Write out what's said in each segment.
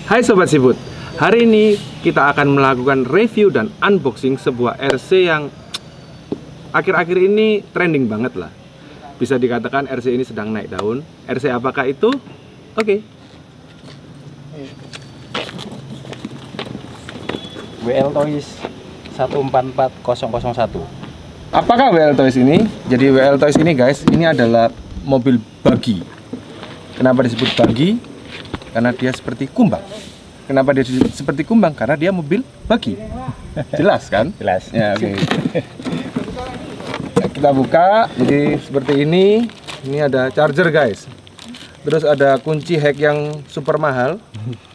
Hai Sobat Siput, hari ini kita akan melakukan review dan unboxing sebuah RC yang akhir-akhir ini trending banget lah. Bisa dikatakan RC ini sedang naik daun. RC apakah itu? Oke. WL Toys 144001. Apakah WL Toys ini? Jadi WL Toys ini guys, ini adalah mobil buggy. Kenapa disebut buggy? Karena dia seperti kumbang. Kenapa dia seperti kumbang? Karena dia mobil buggy. Jelas kan? Jelas. Ya, oke. Kita buka, jadi seperti ini. Ini ada charger guys. Terus ada kunci hack yang super mahal.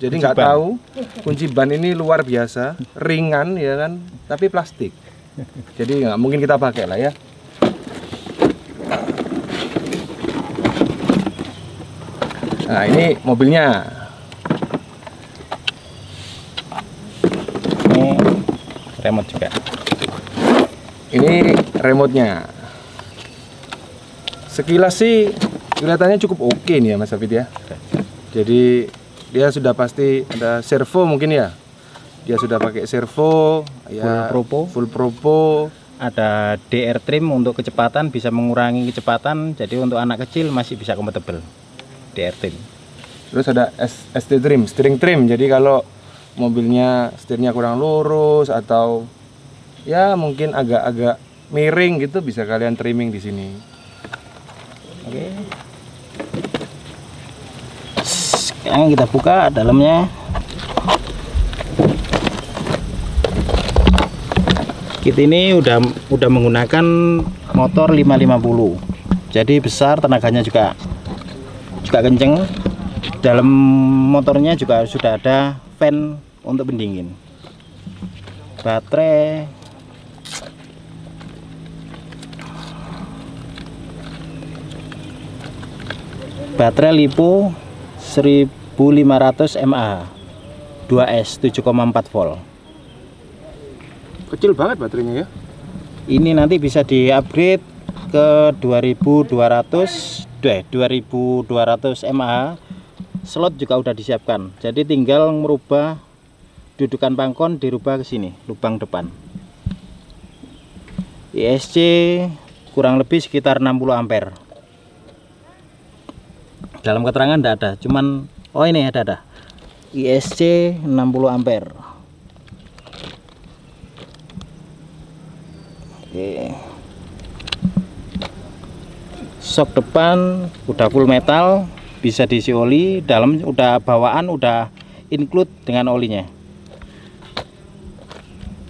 Jadi nggak tahu. Kunci ban ini luar biasa, ringan ya kan, tapi plastik. Jadi nggak mungkin kita pakai lah ya. Nah ini mobilnya. Ini remote juga. Ini remote-nya. Sekilas sih kelihatannya cukup oke nih ya Mas Hafid ya. Jadi dia sudah pasti ada servo mungkin ya. Dia sudah pakai servo ya, full propo. Ada DR trim untuk kecepatan, bisa mengurangi kecepatan. Jadi untuk anak kecil masih bisa kompatibel. DR trim. Terus ada ST trim, steering trim. Jadi kalau mobilnya setirnya kurang lurus atau ya mungkin agak-agak miring gitu, bisa kalian trimming di sini. Oke. Sekarang kita buka dalamnya. Kit ini udah menggunakan motor 550. Jadi besar, tenaganya juga kenceng. Dalam motornya juga sudah ada fan untuk pendingin. Baterai LiPo 1500 mAh 2S 7,4 volt. Kecil banget baterainya ya. Ini nanti bisa di-upgrade ke 2200 mAh. Slot juga udah disiapkan. Jadi tinggal merubah dudukan pangkon, dirubah ke sini, lubang depan. ISC kurang lebih sekitar 60 ampere. Dalam keterangan tidak ada, cuman oh ini ada. ISC 60 ampere. Oke. Sok depan udah full metal, bisa diisi oli. Dalam udah bawaan, udah include dengan olinya.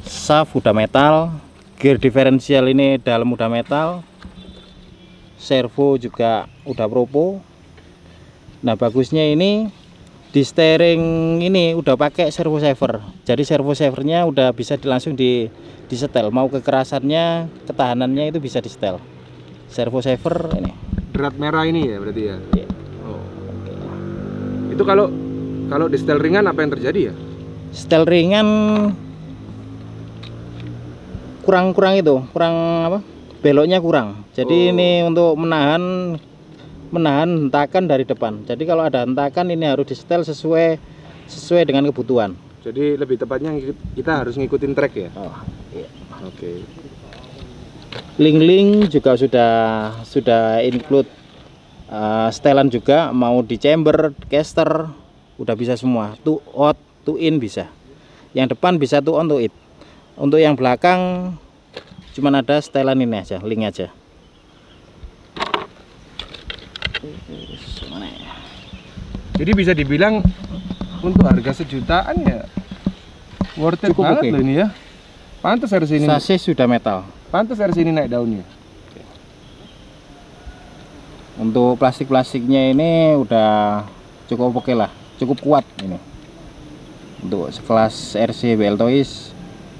Shaft udah metal, gear differential ini dalam udah metal, servo juga udah propo. Nah bagusnya ini di steering ini udah pakai servo saver. Jadi servo savernya udah bisa langsung disetel. Mau kekerasannya, ketahanannya itu bisa disetel. Servo saver ini. Drat merah ini ya berarti ya. Yeah. Oh. Itu kalau di setel ringan apa yang terjadi ya? Setel ringan kurang apa? Beloknya kurang. Jadi ini untuk menahan hentakan dari depan. Jadi kalau ada hentakan ini harus disetel sesuai dengan kebutuhan. Jadi lebih tepatnya kita harus ngikutin track ya. Oh, iya. Oke. Link juga sudah include setelan juga, mau di chamber, caster, udah bisa semua. To out, to in bisa. Yang depan bisa to on, to it. Untuk yang belakang cuman ada setelan ini aja, link aja. Jadi bisa dibilang untuk harga sejutaan ya worth it cukup banget loh ini ya. Pantas RC ini. Sasis sudah metal. Pantas RC ini naik daunnya. Untuk plastiknya ini udah cukup oke lah, cukup kuat ini. Untuk sekelas RC WL Toys,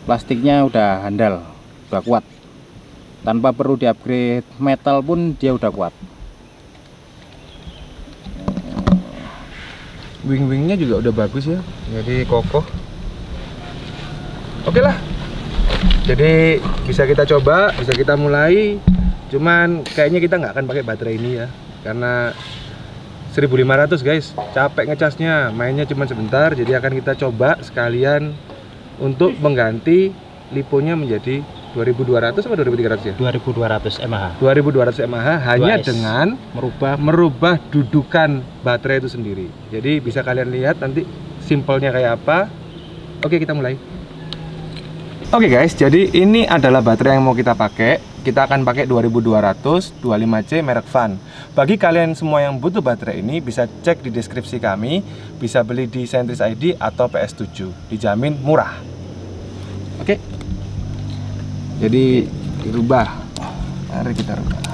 plastiknya udah handal, udah kuat. Tanpa perlu di-upgrade metal pun dia udah kuat. Wing-wingnya juga udah bagus ya, jadi kokoh. Oke lah, jadi bisa kita coba, bisa kita mulai. Cuman kayaknya kita nggak akan pakai baterai ini ya, karena 1.500 guys, capek ngecasnya, mainnya cuma sebentar. Jadi akan kita coba sekalian untuk mengganti liponya menjadi 2200 atau 2300 ya? 2200 mAh. 2200 mAh hanya dengan merubah dudukan baterai itu sendiri. Jadi bisa kalian lihat nanti simpelnya kayak apa. Oke, kita mulai. Oke guys, jadi ini adalah baterai yang mau kita pakai. Kita akan pakai 2200 25C merek Van. Bagi kalian semua yang butuh baterai ini bisa cek di deskripsi kami, bisa beli di Sentris ID atau PS7. Dijamin murah. Oke. Jadi dirubah. Mari kita rubah.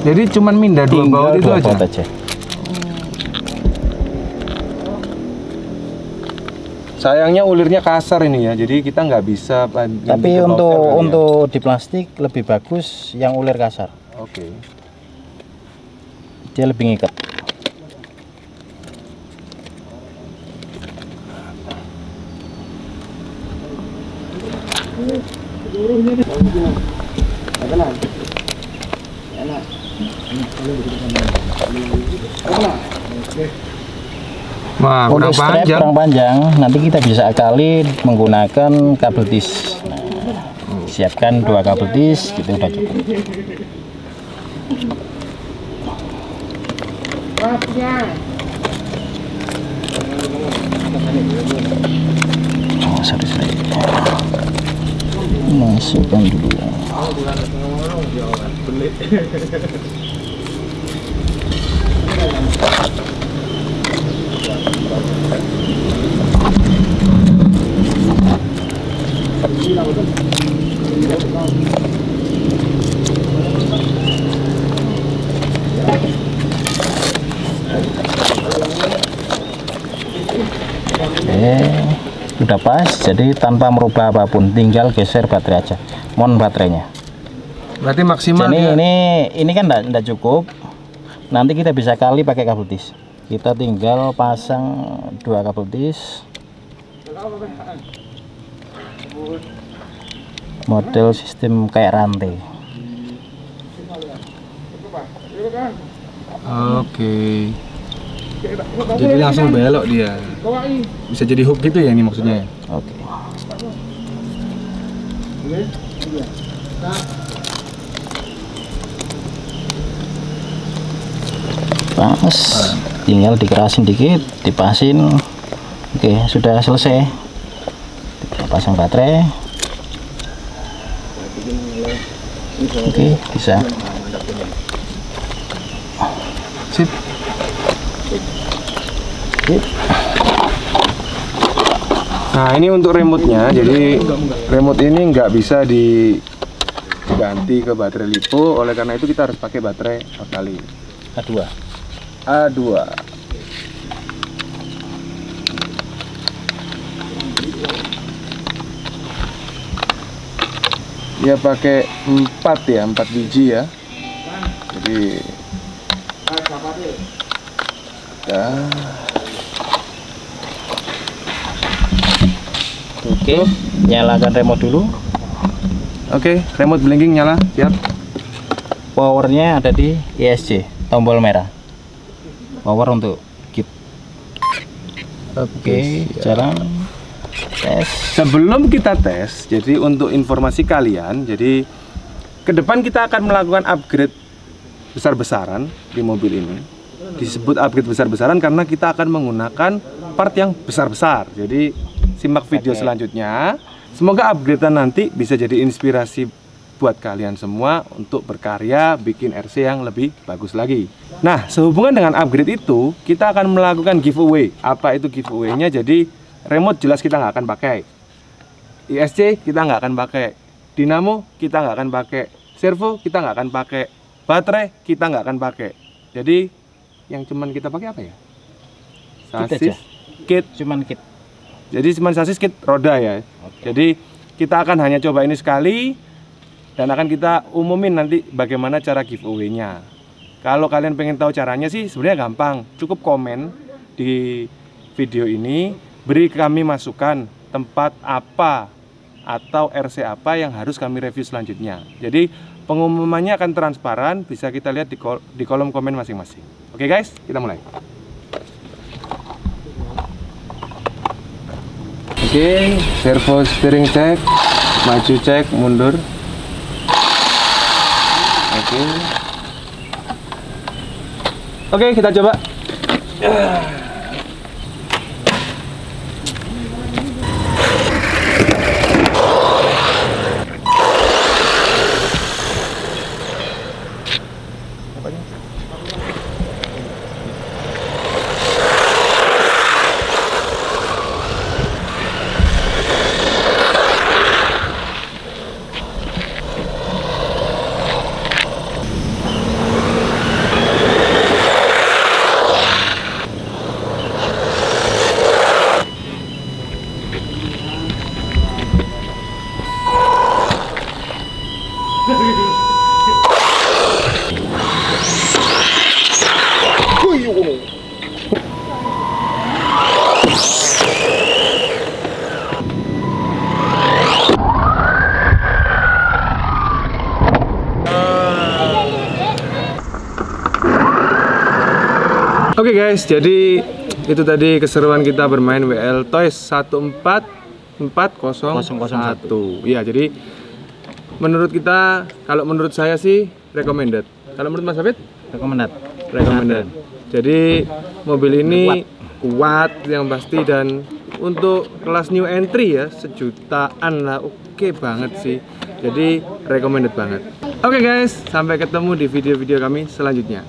Jadi cuman mindah dua baut itu aja. Sayangnya ulirnya kasar ini ya, jadi kita nggak bisa. Tapi untuk di plastik lebih bagus yang ulir kasar. Oke. Dia lebih ngikat. Wah, untuk strap kurang panjang, nanti kita bisa akali menggunakan kabel tis. Nah, siapkan 2 kabel tis, gitu udah cukup. Oh, sorry. Masukkan dulu. Udah pas, jadi tanpa merubah apapun, tinggal geser baterai aja, mon baterainya. Berarti maksimal. Jadi ya? ini kan enggak cukup. Nanti kita bisa kali pakai kabel tis. Kita tinggal pasang 2 kabel tis. Model sistem kayak rantai. Oke. Jadi langsung belok dia. Bisa jadi hook gitu ya ini maksudnya ya? Oke. Pas, tinggal dikerasin dikit, dipasin. Oke, sudah selesai. Kita pasang baterai. Oke, bisa. Sip. Nah, ini untuk remote-nya. Jadi remote ini nggak bisa diganti ke baterai lipo. Oleh karena itu kita harus pakai baterai alkali A2. Dia pakai 4 biji ya. Jadi Oke, nyalakan remote dulu. Oke, remote blinking nyala, siap. Powernya ada di ESC, tombol merah. Power untuk kit. Oke, jalan tes. Sebelum kita tes, jadi untuk informasi kalian, jadi ke depan kita akan melakukan upgrade besar-besaran di mobil ini. Disebut upgrade besar-besaran karena kita akan menggunakan part yang besar-besar. Jadi simak video selanjutnya. Semoga upgradean nanti bisa jadi inspirasi buat kalian semua untuk berkarya bikin RC yang lebih bagus lagi. Nah, sehubungan dengan upgrade itu, kita akan melakukan giveaway. Apa itu giveaway-nya? Jadi remote jelas kita nggak akan pakai, ISC kita nggak akan pakai, dinamo kita nggak akan pakai, servo kita nggak akan pakai, baterai kita nggak akan pakai. Jadi yang cuman kita pakai apa ya? Sasis, kit, cuman kit. Jadi cuman sasis, kit, roda ya. Oke. Jadi kita akan hanya coba ini sekali dan akan kita umumin nanti bagaimana cara giveaway-nya. Kalau kalian pengen tahu caranya sih sebenarnya gampang, cukup komen di video ini, beri kami masukan tempat apa atau RC apa yang harus kami review selanjutnya. Jadi pengumumannya akan transparan, bisa kita lihat di kolom komen masing-masing. Oke guys, kita mulai. Oke, servo steering cek, maju cek, mundur. Oke, kita coba. Oke guys, jadi itu tadi keseruan kita bermain WL Toys 144001. Iya, jadi menurut kita, kalau menurut saya sih recommended. Kalau menurut Mas Hafid? Recommended. Jadi mobil ini kuat yang pasti, dan untuk kelas new entry ya, 1 jutaan lah, oke banget sih. Jadi recommended banget. Oke guys, sampai ketemu di video-video kami selanjutnya.